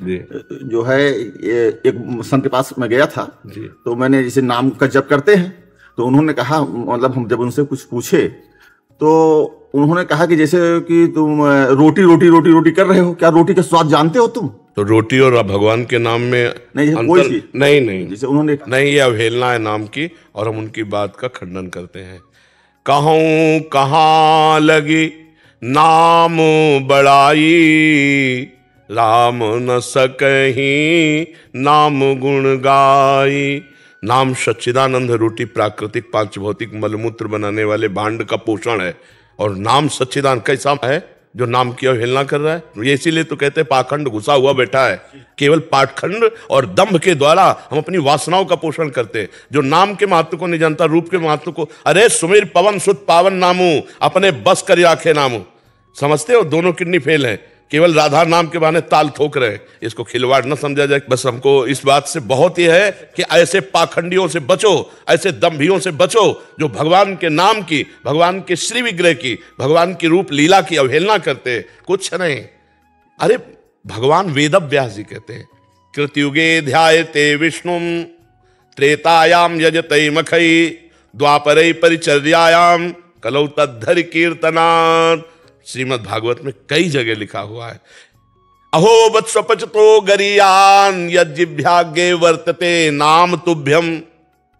जी। जो है एक संत के पास मैं गया था, जी। तो मैंने जैसे नाम का जप करते हैं, तो उन्होंने कहा, मतलब हम जब उनसे कुछ पूछे तो उन्होंने कहा कि जैसे कि तुम रोटी रोटी रोटी रोटी कर रहे हो, क्या रोटी का स्वाद जानते हो तुम? तो रोटी और भगवान के नाम में नहीं, जैसे कोई अंतर चीज नहीं, नहीं जैसे उन्होंने नहीं, ये अवहेलना है नाम की, और हम उनकी बात का खंडन करते हैं। कहूँ कहाँ लगी नाम बड़ाई, राम न सकहीं नाम गुण गाई। नाम सच्चिदानंद रोटी, प्राकृतिक पांच भौतिक मलमूत्र बनाने वाले भांड का पोषण है, और नाम सच्चिदानंद कैसा है जो नाम की अवहेलना कर रहा है? ये इसीलिए तो कहते हैं पाखंड घुसा हुआ बैठा है। केवल पाखंड और दंभ के द्वारा हम अपनी वासनाओं का पोषण करते हैं। जो नाम के महत्व को नहीं जानता, रूप के महत्व को, अरे सुमिर पवन सुत पावन नामू, अपने बस कर आखे नामू, समझते हो? दोनों किडनी फेल है, केवल राधा नाम के बहाने ताल ठोक रहे हैं। इसको खिलवाड़ न समझा जाए। बस हमको इस बात से बहुत ही है कि ऐसे पाखंडियों से बचो, ऐसे दंभियों से बचो जो भगवान के नाम की, भगवान के श्री विग्रह की, भगवान की रूप लीला की अवहेलना करते। कुछ नहीं। अरे भगवान वेद व्यास जी कहते हैं, कृतयुगे ध्यायते विष्णुम, त्रेतायाम यजते मखई, द्वापरे परिचर्यायाम, कलौ तद्धरि कीर्तनात्। श्रीमद् भागवत में कई जगह लिखा हुआ है। अहो वत्सपचतो गरियान यज्जिभ्याग्ये वर्तते नाम तुभ्यम।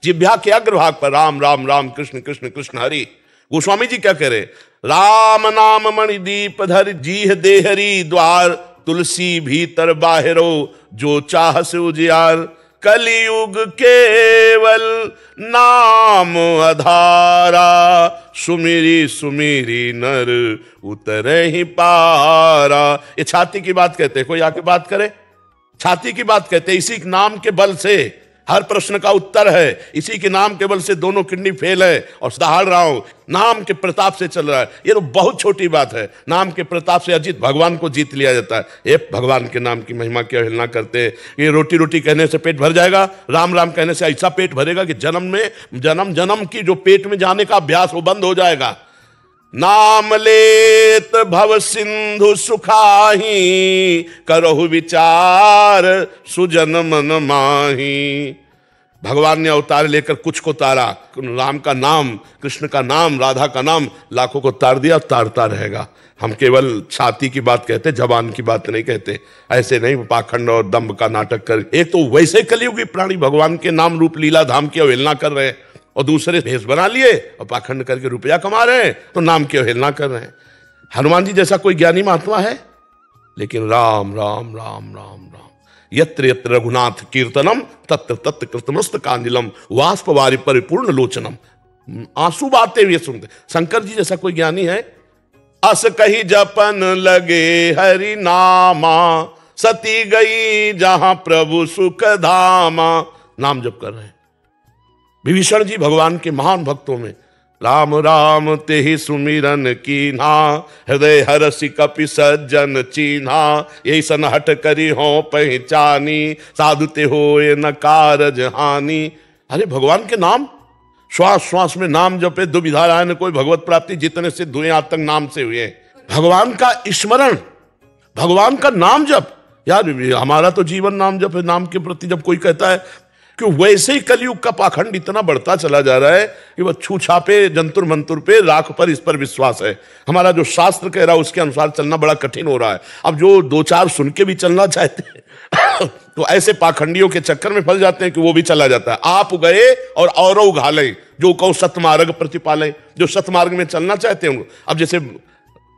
जिभ्या के अग्रभाग पर राम राम राम, कृष्ण कृष्ण कृष्ण हरि। गोस्वामी जी क्या कह रहे? राम नाम मणिदीप धर जीह देहरी द्वार, तुलसी भीतर बाहिरो जो चाह से उजियार। कलियुग केवल नाम आधारा, सुमिरी सुमिरी नर उतरे ही पारा। ये छाती की बात कहते हैं, कोई आके बात करे? छाती की बात कहते हैं। इसी नाम के बल से हर प्रश्न का उत्तर है, इसी के नाम के बल से दोनों किडनी फेल है और दहाड़ रहा हूं, नाम के प्रताप से चल रहा है। ये तो बहुत छोटी बात है। नाम के प्रताप से अजीत भगवान को जीत लिया जाता है। ये भगवान के नाम की महिमा की अवहेलना करते हैं। ये रोटी रोटी कहने से पेट भर जाएगा, राम राम कहने से ऐसा पेट भरेगा कि जन्म जन्म की जो पेट में जाने का अभ्यास वो बंद हो जाएगा। नाम लेत भव सिंधु सुखाही, करहु विचार सुजन मन माही। भगवान ने अवतार लेकर कुछ को तारा, राम का नाम, कृष्ण का नाम, राधा का नाम, लाखों को तार दिया, तारता रहेगा। हम केवल छाती की बात कहते, जबान की बात नहीं कहते। ऐसे नहीं पाखंड और दंभ का नाटक कर। एक तो वैसे कलियुगी प्राणी भगवान के नाम रूप लीला धाम की अवहेलना कर रहे हैं, और दूसरे भेष बना लिए और पाखंड करके रुपया कमा रहे हैं, तो नाम की अवहेलना कर रहे हैं। हनुमान जी जैसा कोई ज्ञानी महात्मा है? लेकिन राम राम राम राम राम, यत्र यत्र रघुनाथ कीर्तनम, तत्र तत्र कृतमस्त कांजलम, वाष्प वारि परिपूर्ण लोचनम। आंसू बहाते हुए सुनते। शंकर जी जैसा कोई ज्ञानी है? अस कही जपन लगे हरि नामा, सती गई जहां प्रभु सुख धामा। नाम जप कर रहे हैं। विभीषण जी भगवान के महान भक्तों में, राम राम तेहि सुमिरन कीन्हा, हृदय हरसि कपि सज्जन चीन्हा। यही सन हट करी हो पहचानी, साधु ते होए न कारज हानि। अरे भगवान के नाम, श्वास श्वास में नाम जपे, दुविधा राय न कोई भगवत प्राप्ति। जितने सिद्ध हुए आज तक नाम से हुए। भगवान का स्मरण, भगवान का नाम जप। यार हमारा तो जीवन नाम जप है। नाम के प्रति जब कोई कहता है कि वैसे ही कलयुग का पाखंड इतना बढ़ता चला जा रहा है कि वह छूछापे, जंतुर मंतुर पे, राख पर, इस पर विश्वास है। हमारा जो शास्त्र कह रहा है उसके अनुसार चलना बड़ा कठिन हो रहा है। अब जो दो चार सुन के भी चलना चाहते हैं तो ऐसे पाखंडियों के चक्कर में फंस जाते हैं कि वो भी चला जाता है। आप गए और औरों घाले, जो कहो सतमार्ग प्रतिपाले, जो सतमार्ग में चलना चाहते हैं। अब जैसे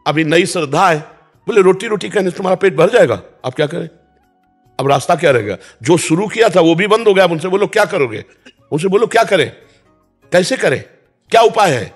अभी नई श्रद्धा है, बोले रोटी रोटी कहने से तुम्हारा पेट भर जाएगा, आप क्या करें? अब रास्ता क्या रहेगा? जो शुरू किया था वो भी बंद हो गया। अब उनसे बोलो क्या करोगे? उनसे बोलो क्या करें, कैसे करें, क्या उपाय है?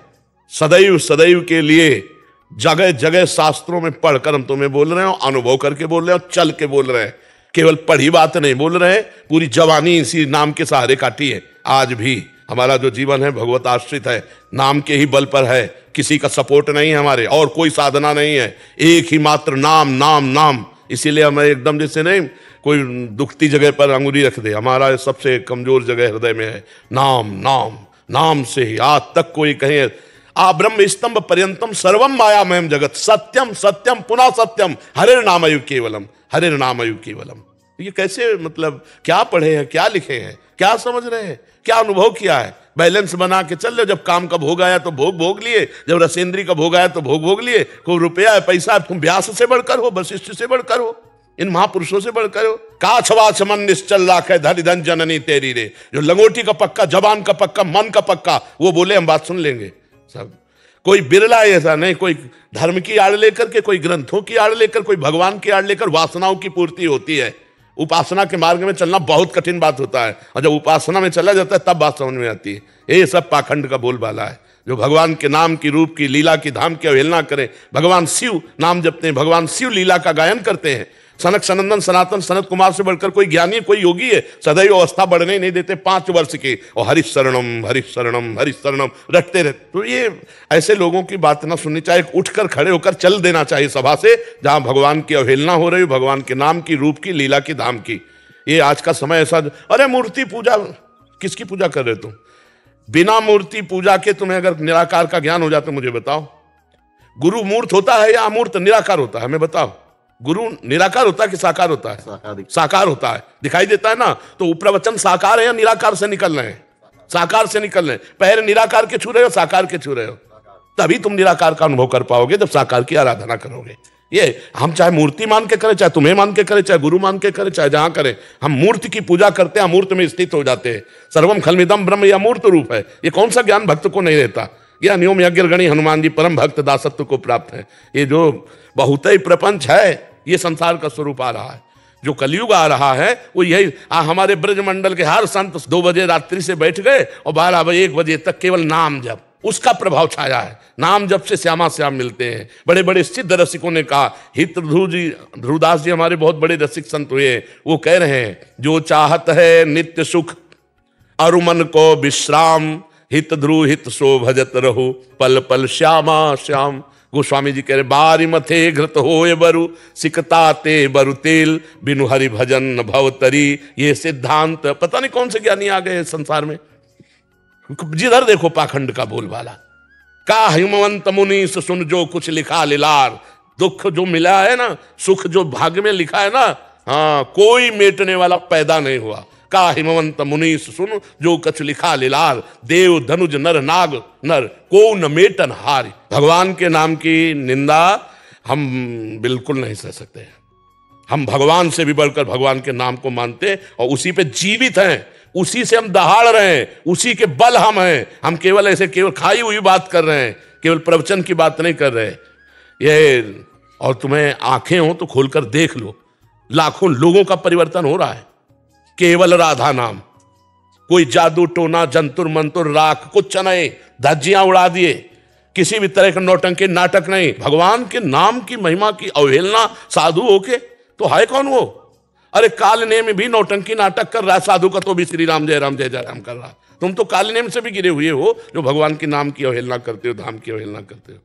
सदैव सदैव के लिए जगह जगह शास्त्रों में पढ़कर हम तुम्हें बोल रहे हो, अनुभव करके बोल रहे हो, चल के बोल रहे हैं। केवल पढ़ी बात नहीं बोल रहे हैं। पूरी जवानी इसी नाम के सहारे काटी है। आज भी हमारा जो जीवन है भगवत आश्रित है, नाम के ही बल पर है। किसी का सपोर्ट नहीं है हमारे, और कोई साधना नहीं है। एक ही मात्र नाम नाम नाम। इसीलिए हमें एकदम जैसे नहीं कोई दुखती जगह पर अंगुली रख दे, हमारा सबसे कमजोर जगह हृदय में है। नाम नाम नाम से ही आज तक कोई कहे आ ब्रह्म स्तंभ पर्यंतम सर्वम मायामयम जगत, सत्यम सत्यम पुनः सत्यम, हरे नामयु केवलम, हरे नामयु केवलम। ये कैसे, मतलब क्या पढ़े हैं, क्या लिखे हैं, क्या समझ रहे हैं, क्या अनुभव किया है? बैलेंस बना के चल रहे, जब काम का भोग आया तो भोग भोग लिए, जब रसेंद्री का भोग आया तो भोग भोग लिए। कोई रुपया है, पैसा है, तुम व्यास से बढ़कर हो, वशिष्ठ से बढ़कर हो, इन महापुरुषों से बढ़कर हो। काछवाछ मन निश्चल राखे धरि धन जननी तेरी रे। जो लंगोटी का पक्का, जबान का पक्का, मन का पक्का, वो बोले हम बात सुन लेंगे सब। कोई बिरला ऐसा नहीं, कोई धर्म की आड़ लेकर के, कोई ग्रंथों की आड़ लेकर, कोई भगवान की आड़ लेकर वासनाओं की पूर्ति होती है। उपासना के मार्ग में चलना बहुत कठिन बात होता है, और जब उपासना में चला जाता है तब बात समझ में आती है। ये सब पाखंड का बोलबाला है। जो भगवान के नाम की, रूप की, लीला की, धाम की अवहेलना करें, भगवान शिव नाम जपते हैं, भगवान शिव लीला का गायन करते हैं। सनक सनंदन सनातन सनत कुमार से बढ़कर कोई ज्ञानी, कोई योगी है, सदैव अवस्था बढ़ने नहीं देते 5 वर्ष की, और हरिशरणम हरिशरणम हरिशरणम रटते रहते। तो ये ऐसे लोगों की बात ना सुननी चाहिए, उठकर खड़े होकर चल देना चाहिए सभा से, जहां भगवान की अवहेलना हो रही हो, भगवान के नाम की, रूप की, लीला की, धाम की। ये आज का समय ऐसा, अरे मूर्ति पूजा, किसकी पूजा कर रहे तुम? बिना मूर्ति पूजा के तुम्हें अगर निराकार का ज्ञान हो जाता, मुझे बताओ। गुरु मूर्त होता है या अमूर्त निराकार होता है? हमें बताओ। गुरु निराकार होता है कि साकार होता है? साकार होता है, दिखाई देता है ना। तो प्रवचन साकार है या निराकार से निकल रहे हैं? साकार से निकल रहे हैं। पैर निराकार के छू रहे हो, साकार के छू रहे हो, तभी तुम निराकार का अनुभव कर पाओगे, जब साकार की आराधना करोगे। ये हम चाहे मूर्ति मान के करें, चाहे तुम्हें मान के करें, चाहे गुरु मान के करें, चाहे जहां करें, हम मूर्ति की पूजा करते हैं, अमूर्त में स्थित हो जाते हैं। सर्वम खलमिदम ब्रह्म, यह अमूर्त रूप है। ये कौन सा ज्ञान भक्त को नहीं रहता? यह नियम यज्ञ गणी हनुमान जी परम भक्त दासत्व को प्राप्त है। ये जो बहुत ही प्रपंच है, ये संसार का स्वरूप आ रहा है। जो कलयुग आ रहा है वो यही। हमारे ब्रजमंडल के हर संत 2 बजे रात्रि से बैठ गए और 12 बजे 1 बजे तक केवल नाम जप, उसका प्रभाव छाया है। नाम जप से श्यामा श्याम मिलते हैं। बड़े बड़े सिद्ध रसिकों ने कहा, हित ध्रुवदास जी हमारे बहुत बड़े रसिक संत हुए, वो कह रहे हैं, जो चाहत है नित्य सुख अरु मन को विश्राम, हित ध्रुव हित सो भजत रहो पल पल श्यामा श्याम। गोस्वामी जी कह रहे, बारी मथे घृत होए बरु सिकता ते बरु तेल, बिनु हरि भजन भवतरी। ये सिद्धांत पता नहीं कौन से ज्ञानी आ गए संसार में। जिधर देखो पाखंड का बोलबाला। का हिमवंत मुनि सुन जो कुछ लिखा लिलार। दुख जो मिला है ना, सुख जो भाग्य में लिखा है ना, हाँ, कोई मेटने वाला पैदा नहीं हुआ। का हिमवंत मुनि सुन जो कछु लिखा लिलार, देव धनुज नर नाग नर को न मेटन हार। भगवान के नाम की निंदा हम बिल्कुल नहीं सह सकते। हम भगवान से भी बढ़कर भगवान के नाम को मानते और उसी पे जीवित हैं, उसी से हम दहाड़ रहे हैं, उसी के बल हम हैं। हम केवल ऐसे केवल खाई हुई बात कर रहे हैं, केवल प्रवचन की बात नहीं कर रहे। ये, और तुम्हें आंखें हो तो खोलकर देख लो, लाखों लोगों का परिवर्तन हो रहा है केवल राधा नाम। कोई जादू टोना जंतुर मंतुर राख कुछ नहीं, धज्जियां उड़ा दिए, किसी भी तरह का नौटंकी नाटक नहीं। भगवान के नाम की महिमा की अवहेलना साधु होके, तो है कौन वो? अरे कालने में भी नौटंकी नाटक कर रहा है साधु का, तो भी श्री राम जय राम जय जय राम कर रहा। तुम तो कालने में से भी गिरे हुए हो, जो भगवान के नाम की अवहेलना करते हो, धाम की अवहेलना करते हो।